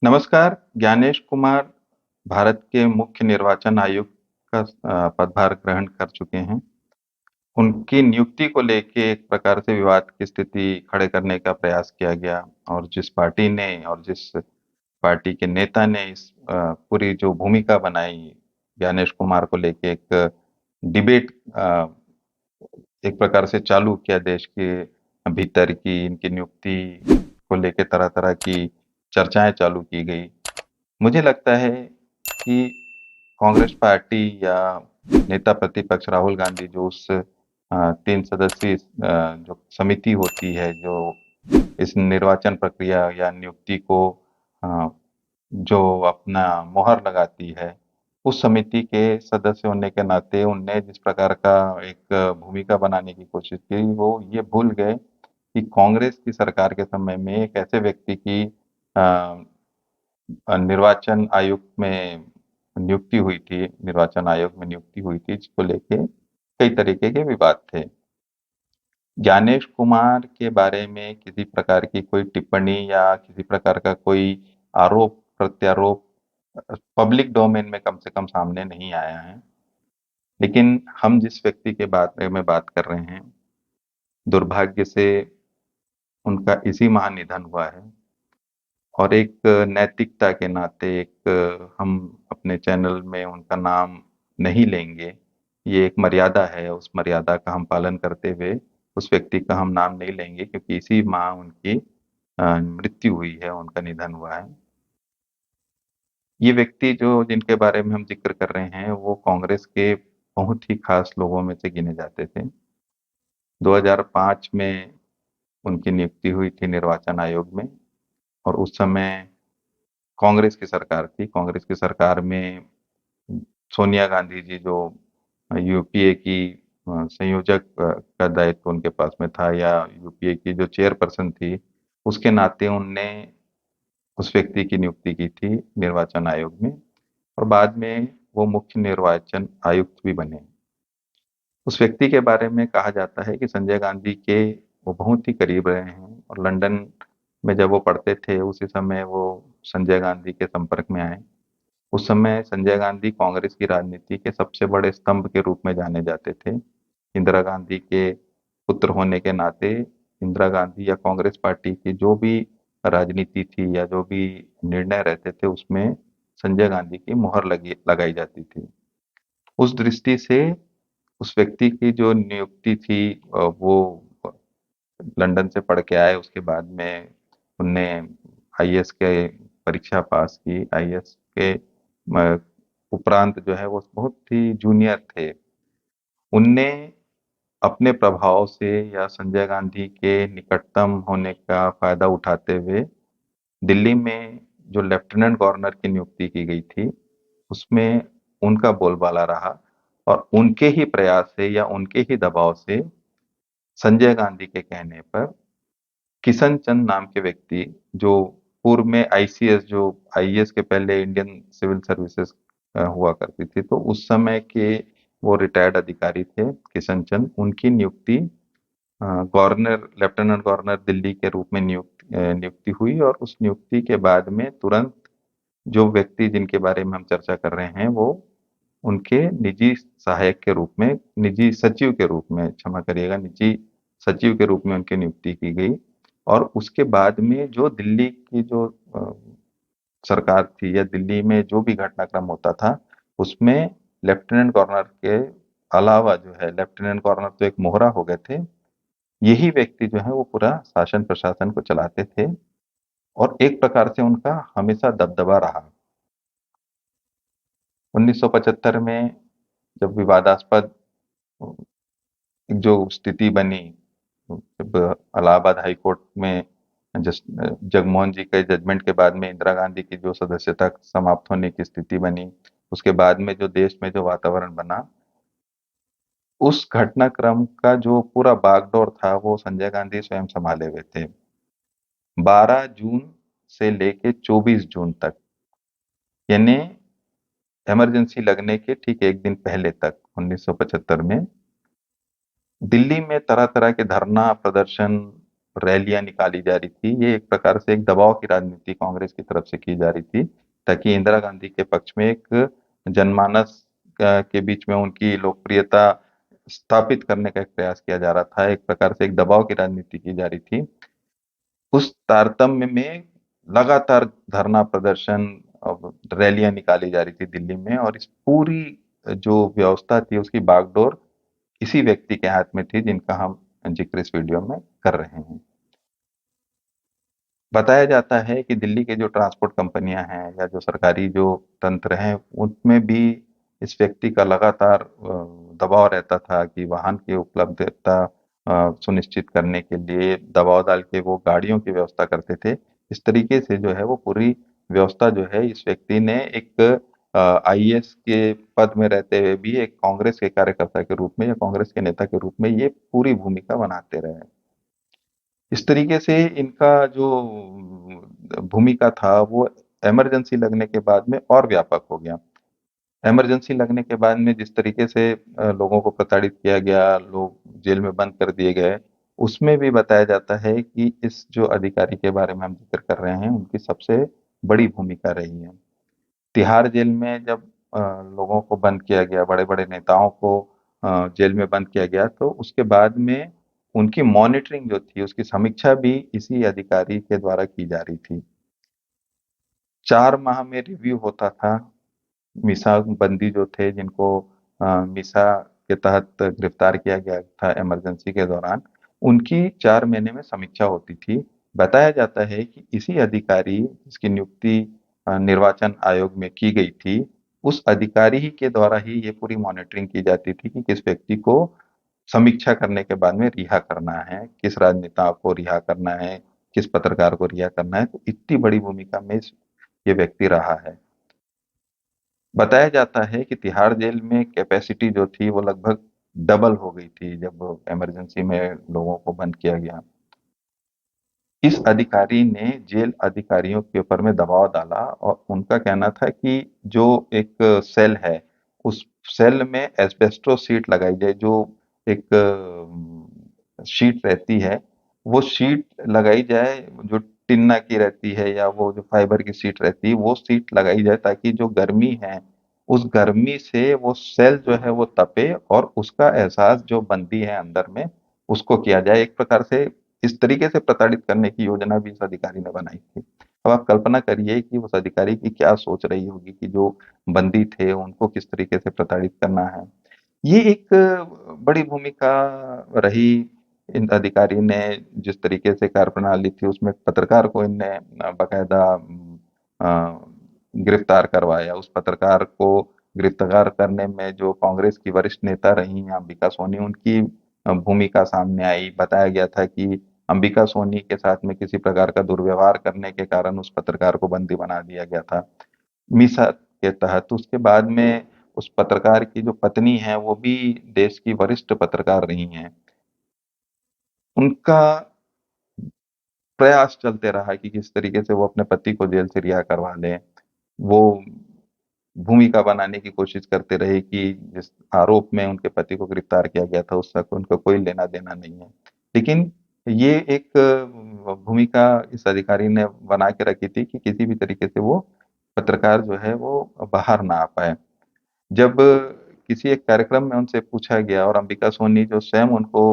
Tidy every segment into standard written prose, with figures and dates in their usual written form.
नमस्कार, ज्ञानेश कुमार भारत के मुख्य निर्वाचन आयुक्त का पदभार ग्रहण कर चुके हैं। उनकी नियुक्ति को लेके एक प्रकार से विवाद की स्थिति खड़े करने का प्रयास किया गया और जिस पार्टी ने और जिस पार्टी के नेता ने इस पूरी जो भूमिका बनाई ज्ञानेश कुमार को लेके एक डिबेट एक प्रकार से चालू किया देश के भीतर की इनकी नियुक्ति को लेके तरह-तरह की चर्चाएँ चालू की गई। मुझे लगता है कि कांग्रेस पार्टी या नेता प्रतिपक्ष राहुल गांधी जो उस 3 सदस्यीय जो समिति होती है, जो इस निर्वाचन प्रक्रिया या नियुक्ति को अ, जो अपना मुहर लगाती है, उस समिति के सदस्य होने के नाते उनने जिस प्रकार का एक भूमिका बनाने की कोशिश की, वो ये भूल गए कि कांग्रेस की सरकार के समय में एक ऐसे व्यक्ति की अ निर्वाचन आयुक्त में नियुक्ति हुई थी निर्वाचन आयोग में नियुक्ति हुई थी, जिसको लेके कई तरीके के विवाद थे। ज्ञानेश कुमार के बारे में किसी प्रकार की कोई टिप्पणी या किसी प्रकार का कोई आरोप-प्रत्यारोप पब्लिक डोमेन में कम से कम सामने नहीं आया है। लेकिन हम जिस व्यक्ति के बारे में बात कर रहे हैं, दुर्भाग्य से उनका इसी माह निधन हुआ है। और एक नैतिकता के नाते एक हम अपने चैनल में उनका नाम नहीं लेंगे। ये एक मर्यादा है, उस मर्यादा का हम पालन करते हुए उस व्यक्ति का हम नाम नहीं लेंगे क्योंकि इसी माह उनकी मृत्यु हुई है, उनका निधन हुआ है। ये व्यक्ति जो जिनके बारे में हम ज़िक्र कर रहे हैं, वो कांग्रेस के बहुत ही ख़ास लोगों में से गिने जाते थे। 2005 में उनकी नियुक्ति हुई थी निर्वाचन आयोग में और उस समय कांग्रेस की सरकार थी। कांग्रेस की सरकार में सोनिया गांधी जी जो यूपीए की संयोजक का दायित्व उनके पास में था या यूपीए की जो चेयरपर्सन थी, उसके नाते उनने उस व्यक्ति की नियुक्ति की थी निर्वाचन आयोग में और बाद में वो मुख्य निर्वाचन आयुक्त भी बने। उस व्यक्ति के बारे में कहा जाता है कि संजय गांधी के वो बहुत ही करीब रहे हैं और लंदन में जब वो पढ़ते थे, उसी समय वो संजय गांधी के संपर्क में आए। उस समय संजय गांधी कांग्रेस की राजनीति के सबसे बड़े स्तंभ के रूप में जाने जाते थे। इंदिरा गांधी के पुत्र होने के नाते इंदिरा गांधी या कांग्रेस पार्टी की जो भी राजनीति थी या जो भी निर्णय रहते थे, उसमें संजय गांधी की मुहर लगी लगाई जाती थी। उस दृष्टि से उस व्यक्ति की जो नियुक्ति थी वो लंदन से पढ़ के आए, उसके बाद में उनने आईएएस के परीक्षा पास की। आईएएस के म उपरांत जो है वो बहुत ही जूनियर थे। उनने अपने प्रभाव से या संजय गांधी के निकटतम होने का फ़ायदा उठाते हुए दिल्ली में जो लेफ्टिनेंट गवर्नर की नियुक्ति की गई थी, उसमें उनका बोलबाला रहा और उनके ही प्रयास से या उनके ही दबाव से संजय गांधी के कहने पर किशन चंद नाम के व्यक्ति जो पूर्व में आईसीएस जो आईएएस के पहले इंडियन सिविल सर्विसेज हुआ करती थी, तो उस समय के वो रिटायर्ड अधिकारी थे किशन चंद, उनकी नियुक्ति गवर्नर लेफ्टिनेंट गवर्नर दिल्ली के रूप में नियुक्ति हुई और उस नियुक्ति के बाद में तुरंत जो व्यक्ति जिनके बारे में हम चर्चा कर रहे हैं, वो उनके निजी सहायक के रूप में, निजी सचिव के रूप में, क्षमा करिएगा, निजी सचिव के रूप में उनकी नियुक्ति की गई और उसके बाद में जो दिल्ली की जो सरकार थी या दिल्ली में जो भी घटनाक्रम होता था, उसमें लेफ्टिनेंट गवर्नर के अलावा जो है लेफ्टिनेंट गवर्नर तो एक मोहरा हो गए थे, यही व्यक्ति जो है वो पूरा शासन प्रशासन को चलाते थे और एक प्रकार से उनका हमेशा दबदबा रहा। 1975 में जब विवादास्पद जो स्थिति बनी, जब इलाहाबाद हाई कोर्ट में जगमोहन जी के जजमेंट के बाद में इंदिरा गांधी की जो सदस्यता समाप्त होने की स्थिति बनी, उसके बाद में जो देश में जो वातावरण बना, उस घटनाक्रम का जो पूरा बागडोर था, वो संजय गांधी स्वयं सँभाले हुए थे। 12 जून से लेके 24 जून तक, यानी इमरजेंसी लगने के ठीक 1 दिन पहले तक 1975 में दिल्ली में तरह-तरह के धरना प्रदर्शन रैलियां निकाली जा रही थी, ये एक प्रकार से एक दबाव की राजनीति कांग्रेस की तरफ से की जा रही थी, ताकि इंदिरा गांधी के पक्ष में एक जनमानस के बीच में उनकी लोकप्रियता स्थापित करने का एक प्रयास किया जा रहा था। एक प्रकार से एक दबाव की राजनीति की जा रही थी। उस तारतम्य में लगातार धरना प्रदर्शन और रैलियां निकाली जा रही थी दिल्ली में, और इस पूरी जो व्यवस्था थी उसकी बागडोर इसी व्यक्ति के हाथ में थी जिनका हम जिक्र इस वीडियो में कर रहे हैं। बताया जाता है कि दिल्ली के जो ट्रांसपोर्ट कंपनियां हैं या जो सरकारी जो तंत्र हैं, उनमें भी इस व्यक्ति का लगातार दबाव रहता था कि वाहन की उपलब्धता सुनिश्चित करने के लिए दबाव डाल के वो गाड़ियों की व्यवस्था करते थे। इस तरीके से जो है वो पूरी व्यवस्था जो है इस व्यक्ति ने एक आईएएस के पद में रहते हुए भी एक कांग्रेस के कार्यकर्ता के रूप में या कांग्रेस के नेता के रूप में ये पूरी भूमिका बनाते रहे। इस तरीके से इनका जो भूमिका था वो इमरजेंसी लगने के बाद में और व्यापक हो गया। इमरजेंसी लगने के बाद में जिस तरीके से लोगों को प्रताड़ित किया गया, लोग जेल में बंद कर दिए गए, उसमें भी बताया जाता है कि इस जो अधिकारी के बारे में हम जिक्र कर रहे हैं, उनकी सबसे बड़ी भूमिका रही है। तिहाड़ जेल में जब लोगों को बंद किया गया, बड़े-बड़े नेताओं को जेल में बंद किया गया, तो उसके बाद में उनकी मॉनिटरिंग जो थी, उसकी समीक्षा भी इसी अधिकारी के द्वारा की जा रही थी। 4 माह में रिव्यू होता था। मीसा बंदी जो थे जिनको मीसा के तहत गिरफ्तार किया गया था इमरजेंसी के दौरान, उनकी 4 महीने में समीक्षा होती थी। बताया जाता है कि इसी अधिकारी जिसकी नियुक्ति निर्वाचन आयोग में की गई थी, उस अधिकारी ही के द्वारा ही ये पूरी मॉनिटरिंग की जाती थी कि किस व्यक्ति को समीक्षा करने के बाद में रिहा करना है, किस राजनेता को रिहा करना है, किस पत्रकार को रिहा करना है। तो इतनी बड़ी भूमिका में ये व्यक्ति रहा है। बताया जाता है कि तिहाड़ जेल में कैपेसिटी जो थी वो लगभग डबल हो गई थी जब इमरजेंसी में लोगों को बंद किया गया। इस अधिकारी ने जेल अधिकारियों के ऊपर में दबाव डाला और उनका कहना था कि जो एक सेल है, उस सेल में एस्बेस्टोस शीट लगाई जाए, जो एक शीट रहती है, वो शीट लगाई जाए जो टिन्ना की रहती है या वो जो फाइबर की शीट रहती है, वो शीट लगाई जाए ताकि जो गर्मी है, उस गर्मी से वो सेल जो है वो तपे और उसका एहसास जो बंदी है अंदर में, उसको किया जाए। एक प्रकार से इस तरीके से प्रताड़ित करने की योजना भी इस अधिकारी ने बनाई थी। अब आप कल्पना करिए कि उस अधिकारी की क्या सोच रही होगी कि जो बंदी थे उनको किस तरीके से प्रताड़ित करना है। ये एक बड़ी भूमिका रही। इन अधिकारी ने जिस तरीके से कार्यप्रणाली थी उसमें पत्रकार को इनने बाकायदा गिरफ्तार करवाया। उस पत्रकार को गिरफ्तार करने में जो कांग्रेस की वरिष्ठ नेता रही अंबिका सोनी, उनकी भूमिका सामने आई। बताया गया था कि अंबिका सोनी के साथ में किसी प्रकार का दुर्व्यवहार करने के कारण उस पत्रकार को बंदी बना दिया गया था मीसा के तहत। उसके बाद में उस पत्रकार की जो पत्नी है वो भी देश की वरिष्ठ पत्रकार रही हैं। उनका प्रयास चलते रहा कि किस तरीके से वो अपने पति को जेल से रिहा करवा लें। वो भूमिका बनाने की कोशिश करते रहे कि जिस आरोप में उनके पति को गिरफ्तार किया गया था उससे उनका कोई लेना देना नहीं है। लेकिन ये एक भूमिका इस अधिकारी ने बना के रखी थी कि किसी भी तरीके से वो पत्रकार जो है वो बाहर ना आ पाए। जब किसी एक कार्यक्रम में उनसे पूछा गया और अंबिका सोनी जो स्वयं उनको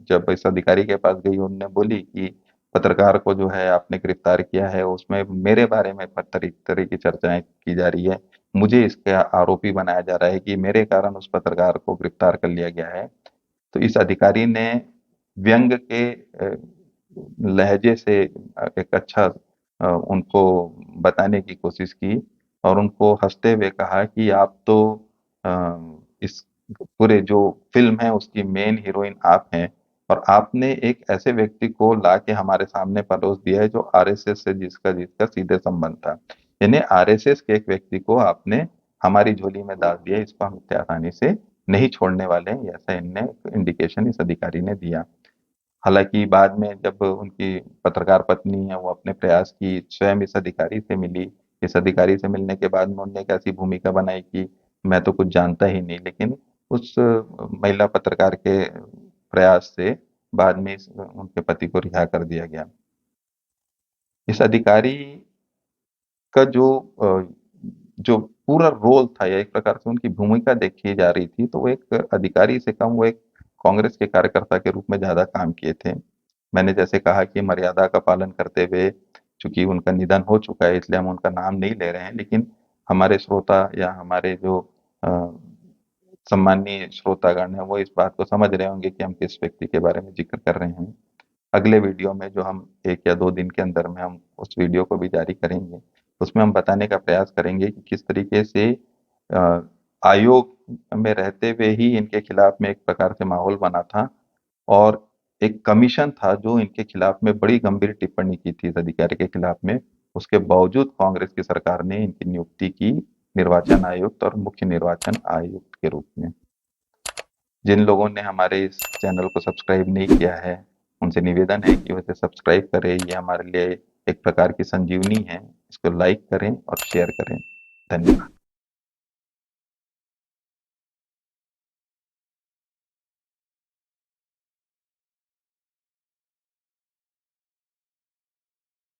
जब इस अधिकारी के पास गई, उन्होंने बोली कि पत्रकार को जो है आपने गिरफ्तार किया है, उसमें मेरे बारे में तरह की चर्चाएं की जा रही है। मुझे इसका आरोपी बनाया जा रहा है कि मेरे कारण उस पत्रकार को गिरफ्तार कर लिया गया है। तो इस अधिकारी ने व्यंग के लहजे से एक अच्छा उनको बताने की कोशिश की और उनको हंसते हुए कहा कि आप तो अ, इस पूरे जो फ़िल्म है उसकी मेन हीरोइन आप हैं और आपने एक ऐसे व्यक्ति को लाके हमारे सामने परोस दिया है जो आरएसएस से जिसका सीधे संबंध था। यानी आरएसएस के एक व्यक्ति को आपने हमारी झोली में डाल दिया है, इसको हम इतने आसानी से नहीं छोड़ने वाले हैं, ऐसा इनने इंडिकेशन इस अधिकारी ने दिया। हालाँकि बाद में जब उनकी पत्रकार पत्नी है, वो अपने प्रयास की, स्वयं इस अधिकारी से मिली। इस अधिकारी से मिलने के बाद में उन्होंने एक ऐसी भूमिका बनाई कि मैं तो कुछ जानता ही नहीं, लेकिन उस महिला पत्रकार के प्रयास से बाद में उनके पति को रिहा कर दिया गया। इस अधिकारी का जो पूरा रोल था या एक प्रकार से उनकी भूमिका देखी जा रही थी, तो वो एक अधिकारी से कम वो एक कांग्रेस के कार्यकर्ता के रूप में ज़्यादा काम किए थे। मैंने जैसे कहा कि मर्यादा का पालन करते हुए, चूँकि उनका निधन हो चुका है इसलिए हम उनका नाम नहीं ले रहे हैं, लेकिन हमारे श्रोता या हमारे जो अ, सम्मानीय श्रोतागण हैं, वो इस बात को समझ रहे होंगे कि हम किस व्यक्ति के बारे में ज़िक्र कर रहे हैं। अगले वीडियो में जो हम 1 या 2 दिन के अंदर में हम उस वीडियो को भी जारी करेंगे, उसमें हम बताने का प्रयास करेंगे कि किस तरीके से अ, आयोग में रहते हुए ही इनके खिलाफ में एक प्रकार से माहौल बना था और एक कमीशन था जो इनके खिलाफ में बड़ी गंभीर टिप्पणी की थी इस अधिकारी के खिलाफ में। उसके बावजूद कांग्रेस की सरकार ने इनकी नियुक्ति की निर्वाचन आयुक्त और मुख्य निर्वाचन आयुक्त के रूप में। जिन लोगों ने हमारे इस चैनल को सब्सक्राइब नहीं किया है, उनसे निवेदन है कि वो इसे सब्सक्राइब करें। ये हमारे लिए एक प्रकार की संजीवनी है। इसको लाइक करें और शेयर करें। धन्यवाद।